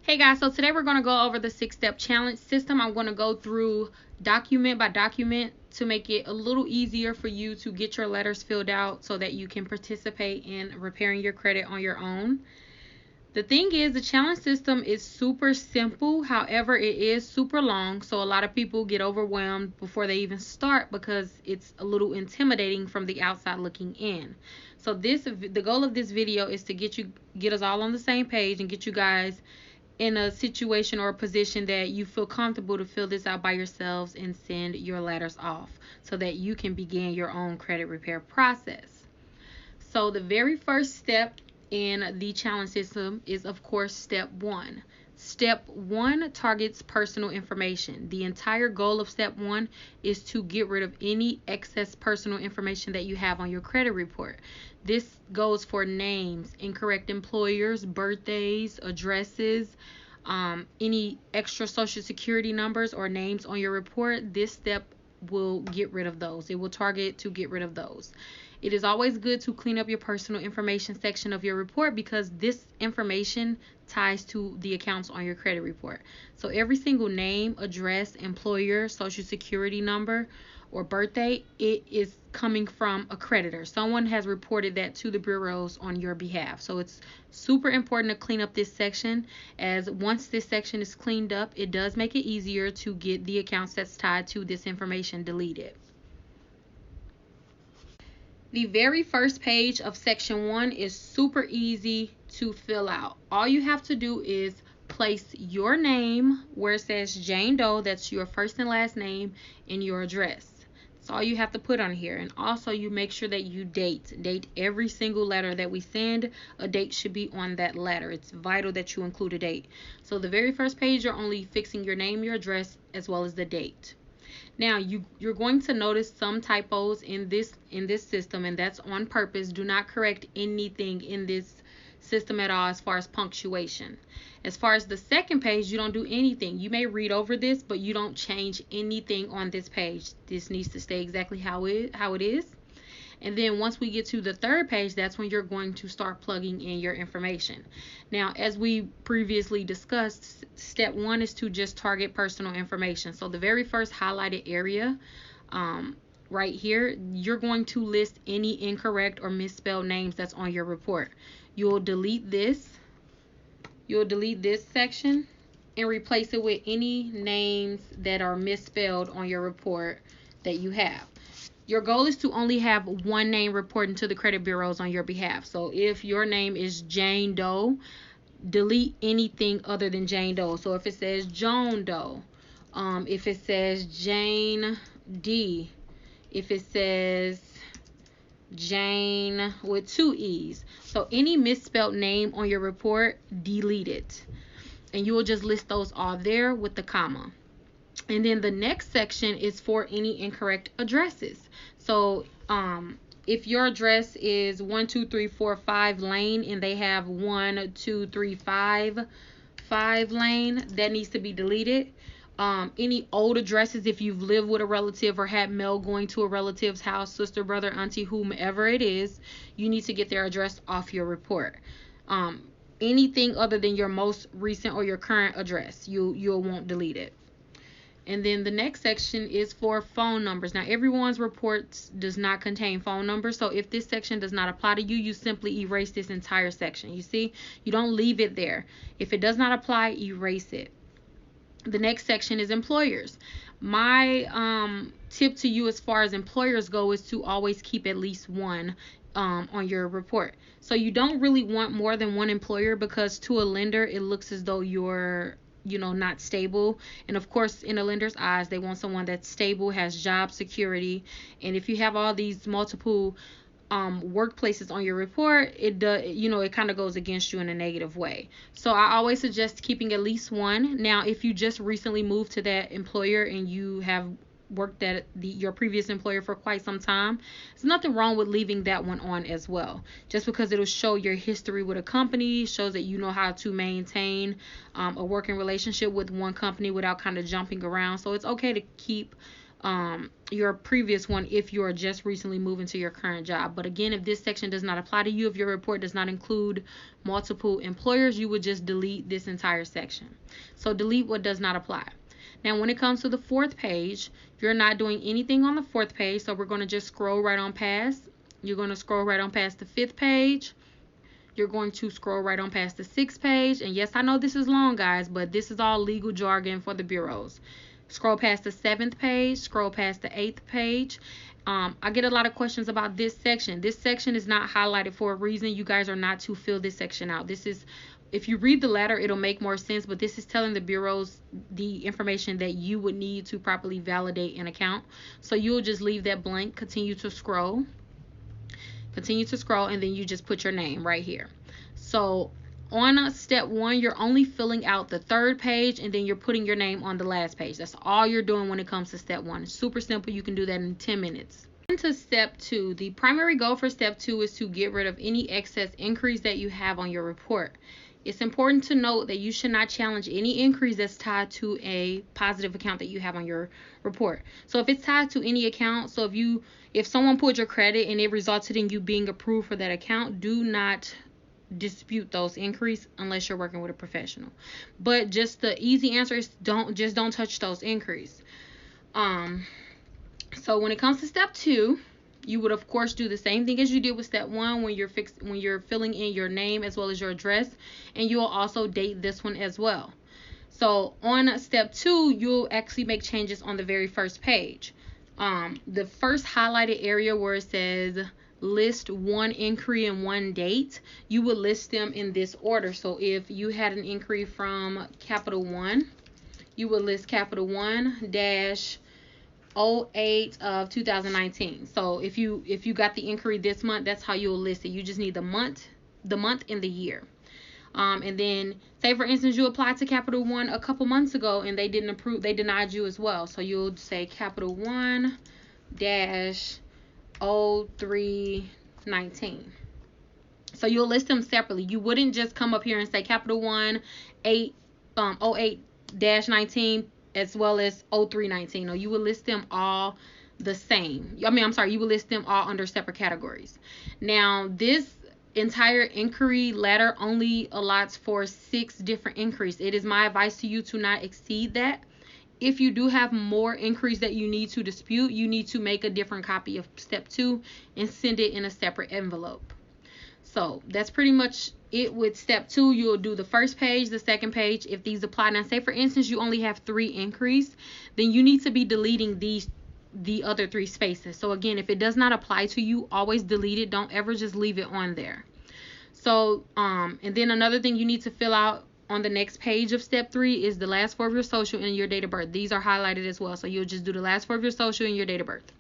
Hey guys, so today we're going to go over the 6-step challenge system. I'm going to go through document by document to make it a little easier for you to get your letters filled out so that you can participate in repairing your credit on your own. The thing is, the challenge system is super simple. However, it is super long, so a lot of people get overwhelmed before they even start because it's a little intimidating from the outside looking in. So the goal of this video is to get us all on the same page and get you guys in a situation or a position that you feel comfortable to fill this out by yourselves and send your letters off so that you can begin your own credit repair process. So the very first step in the challenge system is, of course, step 1. Step 1 targets personal information. The entire goal of step 1 is to get rid of any excess personal information that you have on your credit report. This goes for names, incorrect employers, birthdays, addresses, any extra social security numbers or names on your report. This step will get rid of those. It will target to get rid of those. It is always good to clean up your personal information section of your report because this information ties to the accounts on your credit report. So every single name, address, employer, social security number, or birthday, it is coming from a creditor. Someone has reported that to the bureaus on your behalf. So it's super important to clean up this section, as once this section is cleaned up, it does make it easier to get the accounts that's tied to this information deleted. The very first page of section 1 is super easy to fill out. All you have to do is place your name where it says Jane Doe, that's your first and last name, and your address. That's all you have to put on here. And also you make sure that you date every single letter that we send. A date should be on that letter. It's vital that you include a date. So the very first page, you're only fixing your name, your address, as well as the date. Now you're going to notice some typos in this system, and that's on purpose. Do not correct anything in this system at all as far as punctuation. As far as the second page, you don't do anything. You may read over this, but you don't change anything on this page. This needs to stay exactly how it is. And then once we get to the third page, that's when you're going to start plugging in your information. Now, as we previously discussed, step 1 is to just target personal information. So the very first highlighted area right here, you're going to list any incorrect or misspelled names that's on your report. You'll delete this section and replace it with any names that are misspelled on your report that you have. Your goal is to only have one name reporting to the credit bureaus on your behalf. So if your name is Jane Doe, delete anything other than Jane Doe. So if it says Joan Doe, if it says Jane D, if it says Jane with 2 E's. So any misspelled name on your report, delete it. And you will just list those all there with the comma. And then the next section is for any incorrect addresses. So if your address is 12345 Lane and they have 12355 Lane, that needs to be deleted. Any old addresses, if you've lived with a relative or had mail going to a relative's house, sister, brother, auntie, whomever it is, you need to get their address off your report. Anything other than your most recent or your current address, you won't delete it. And then the next section is for phone numbers. Now, everyone's reports does not contain phone numbers. So if this section does not apply to you, you simply erase this entire section. You see, you don't leave it there. If it does not apply, erase it. The next section is employers. My tip to you as far as employers go is to always keep at least one on your report. So you don't really want more than one employer, because to a lender, it looks as though you're not stable. And of course, in a lender's eyes, they want someone that's stable, has job security. And if you have all these multiple workplaces on your report, it kind of goes against you in a negative way. So I always suggest keeping at least one. Now, if you just recently moved to that employer and you have worked at your previous employer for quite some time, there's nothing wrong with leaving that one on as well, just because it'll show your history with a company, shows that you know how to maintain a working relationship with one company without kind of jumping around. So it's okay to keep your previous one if you are just recently moving to your current job. But again, if this section does not apply to you, if your report does not include multiple employers, you would just delete this entire section. So delete what does not apply. Now, when it comes to the 4th page, you're not doing anything on the 4th page, so we're going to just scroll right on past. You're going to scroll right on past the 5th page. You're going to scroll right on past the 6th page. And yes, I know this is long, guys, but this is all legal jargon for the bureaus. Scroll past the 7th page, scroll past the 8th page. I get a lot of questions about this section. This section is not highlighted for a reason. You guys are not to fill this section out. This is, if you read the letter, it'll make more sense, but this is telling the bureaus the information that you would need to properly validate an account. So you'll just leave that blank, continue to scroll, and then you just put your name right here. So on step 1, you're only filling out the 3rd page, and then you're putting your name on the last page. That's all you're doing when it comes to step 1. It's super simple. You can do that in 10 minutes. On to step 2. The primary goal for step 2 is to get rid of any excess increase that you have on your report. It's important to note that you should not challenge any increase that's tied to a positive account that you have on your report. So if it's tied to any account, so if someone pulled your credit and it resulted in you being approved for that account, do not dispute those increase unless you're working with a professional. But just the easy answer is don't touch those increase. So when it comes to step 2, you would of course do the same thing as you did with step 1 when you're filling in your name as well as your address, and you'll also date this one as well. So on step 2, you'll actually make changes on the very first page. The first highlighted area where it says list 1 inquiry and 1 date, you would list them in this order. So if you had an inquiry from Capital One, you would list Capital One dash 08 of 2019. So if you got the inquiry this month, that's how you'll list it. You just need the month and the year. And then say for instance you applied to Capital One a couple months ago and they denied you as well. So you'll say Capital One dash 0319. So you'll list them separately. You wouldn't just come up here and say Capital One 08-19 as well as 0319. No, you will list them all the same. You will list them all under separate categories. Now, this entire inquiry letter only allots for 6 different inquiries. It is my advice to you to not exceed that. If you do have more inquiries that you need to dispute, you need to make a different copy of step 2 and send it in a separate envelope. So that's pretty much it with step 2. You'll do the first page, the second page, if these apply. Now, say for instance you only have 3 inquiries, then you need to be deleting the other 3 spaces. So again, if it does not apply to you, always delete it. Don't ever just leave it on there. So and then another thing you need to fill out on the next page of step 3 is the last 4 of your social and your date of birth. These are highlighted as well. So you'll just do the last 4 of your social and your date of birth.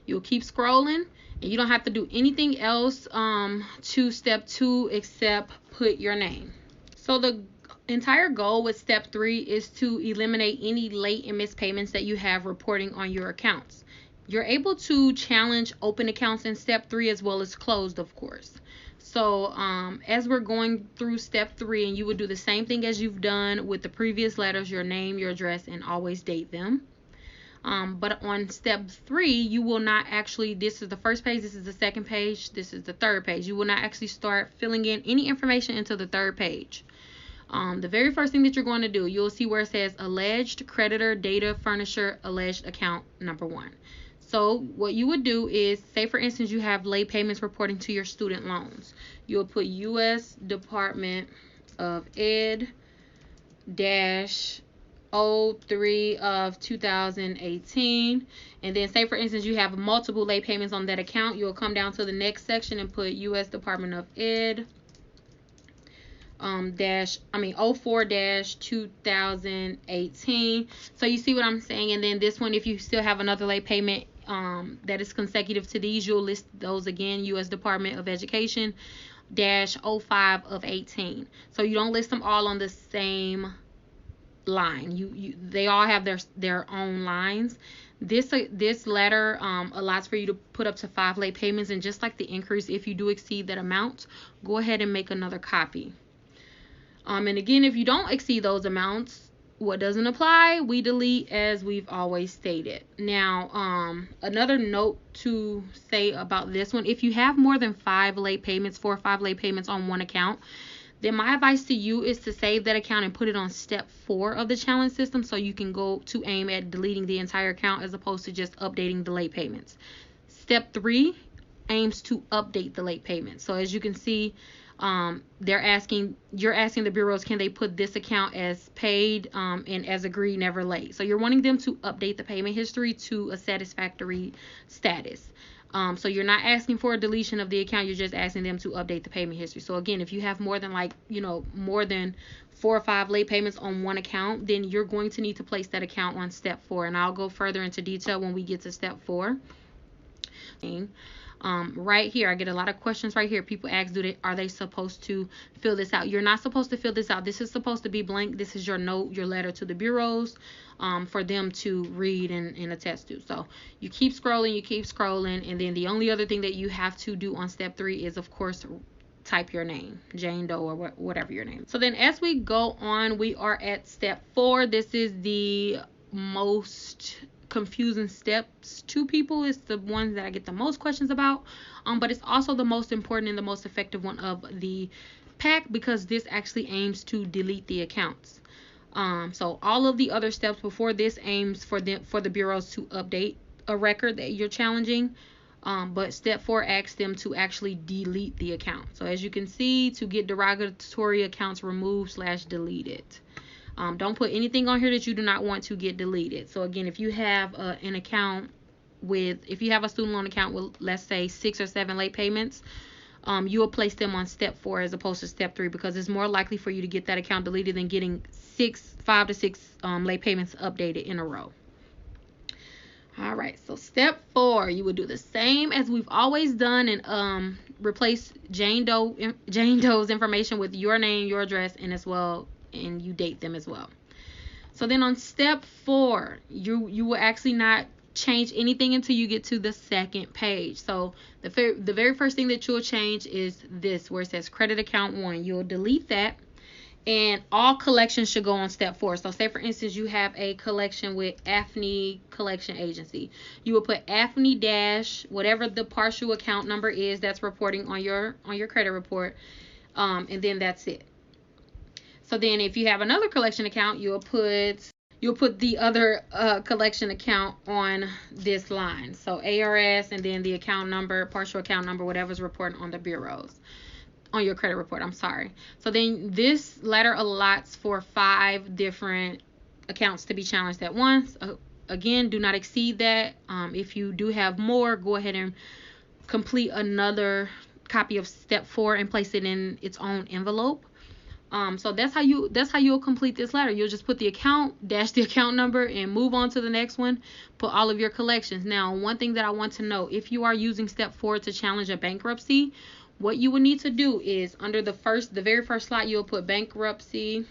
You'll keep scrolling, and you don't have to do anything else to step 2 except put your name. So the entire goal with step 3 is to eliminate any late and missed payments that you have reporting on your accounts. You're able to challenge open accounts in step 3 as well as closed, of course. So as we're going through step 3, and you would do the same thing as you've done with the previous letters, your name, your address, and always date them. But on step 3, you will not actually, this is the first page, this is the second page, this is the third page. You will not actually start filling in any information into the third page. The very first thing that you're going to do, you'll see where it says alleged creditor data furnisher alleged account number 1. So what you would do is, say for instance you have late payments reporting to your student loans. You'll put U.S. Department of Ed dash 03 of 2018, and then say for instance you have multiple late payments on that account. You'll come down to the next section and put U.S. Department of Ed 04-2018. So you see what I'm saying? And then this one, if you still have another late payment that is consecutive to these, you'll list those again, U.S. Department of Education -05 of 18. So you don't list them all on the same line. They all have their own lines. This letter allows for you to put up to 5 late payments, and just like the increase, if you do exceed that amount, go ahead and make another copy. And again, if you don't exceed those amounts, What doesn't apply, we delete, as we've always stated. Now, another note to say about this one, if you have more than 4 or 5 late payments on one account, then my advice to you is to save that account and put it on step 4 of the challenge system, so you can go to aim at deleting the entire account as opposed to just updating the late payments. Step 3 aims to update the late payments. So as you can see, you're asking the bureaus, can they put this account as paid and as agreed, never late. So you're wanting them to update the payment history to a satisfactory status. So you're not asking for a deletion of the account, you're just asking them to update the payment history. So again, if you have more than more than 4 or 5 late payments on one account, then you're going to need to place that account on step 4, and I'll go further into detail when we get to step 4. Right here, I get a lot of questions right here. People ask, are they supposed to fill this out? You're not supposed to fill this out. This is supposed to be blank. This is your note, your letter to the bureaus, for them to read and attest to. So you keep scrolling, and then the only other thing that you have to do on step 3 is, of course, type your name, Jane Doe, or whatever your name. So then as we go on, we are at step 4. This is the most confusing steps to people. It's the ones that I get the most questions about, but it's also the most important and the most effective one of the pack, because this actually aims to delete the accounts. So all of the other steps before this aims for the bureaus to update a record that you're challenging, but step 4 asks them to actually delete the account. So as you can see, to get derogatory accounts removed / deleted. Don't put anything on here that you do not want to get deleted. So again, if you have an account if you have a student loan account with, let's say, 6 or 7 late payments, you will place them on step 4 as opposed to step 3, because it's more likely for you to get that account deleted than getting 5 to 6 late payments updated in a row. All right, so step 4, you would do the same as we've always done, and replace Jane Doe's information with your name, your address, and and you date them as well. So then on step 4, you will actually not change anything until you get to the second page. So the very first thing that you'll change is this, where it says credit account 1. You'll delete that, and all collections should go on step 4. So say for instance you have a collection with AFNI Collection Agency. You will put AFNI dash whatever the partial account number is that's reporting on your credit report, and then that's it. So then if you have another collection account, you'll put the other collection account on this line. So ARS, and then the account number, partial account number, whatever's reporting on the bureaus, on your credit report, I'm sorry. So then this letter allots for 5 different accounts to be challenged at once. Again, do not exceed that. If you do have more, go ahead and complete another copy of step 4 and place it in its own envelope. So that's how you'll complete this letter. You'll just put the account, dash the account number, and move on to the next one. Put all of your collections. Now, one thing that I want to know, if you are using step 4 to challenge a bankruptcy, what you would need to do is under the very first slot, you'll put bankruptcy,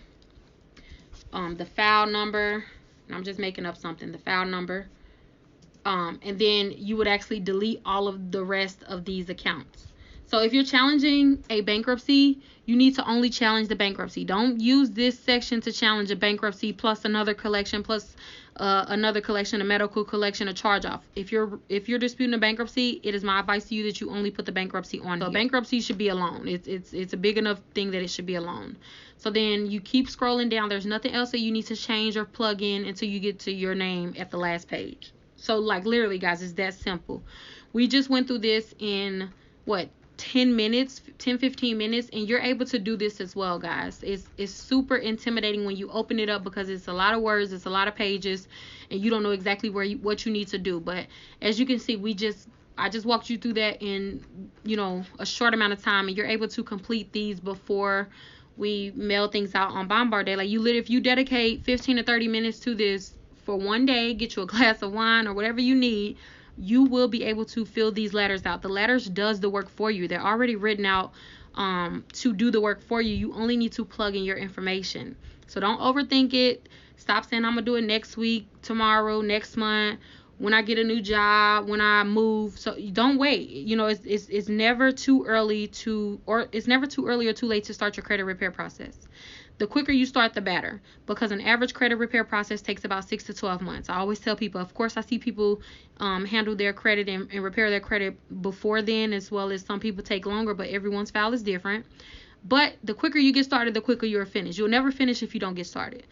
the file number, and I'm just making up something, the file number, and then you would actually delete all of the rest of these accounts. So if you're challenging a bankruptcy, you need to only challenge the bankruptcy. Don't use this section to challenge a bankruptcy plus another collection, plus another collection, a medical collection, a charge-off. If you're disputing a bankruptcy, it is my advice to you that you only put the bankruptcy on. So bankruptcy should be alone. It's a big enough thing that it should be alone. So then you keep scrolling down. There's nothing else that you need to change or plug in until you get to your name at the last page. So like literally, guys, it's that simple. We just went through this in 10 minutes, 10-15 minutes, and you're able to do this as well, guys. It's super intimidating when you open it up, because it's a lot of words, it's a lot of pages, and you don't know exactly what you need to do. But as you can see, I just walked you through that in a short amount of time, and you're able to complete these before we mail things out on Bombard Day. Like if you dedicate 15 to 30 minutes to this for one day, get you a glass of wine or whatever you need, you will be able to fill these letters out. The letters does the work for you. They're already written out to do the work for you. You only need to plug in your information. So don't overthink it. Stop saying I'm gonna do it next week, tomorrow, next month, when I get a new job, when I move. So don't wait. It's never too early or too late to start your credit repair process. The quicker you start, the better, because an average credit repair process takes about 6 to 12 months. I always tell people, of course, I see people handle their credit and repair their credit before then, as well as some people take longer, but everyone's file is different. But the quicker you get started, the quicker you're finished. You'll never finish if you don't get started.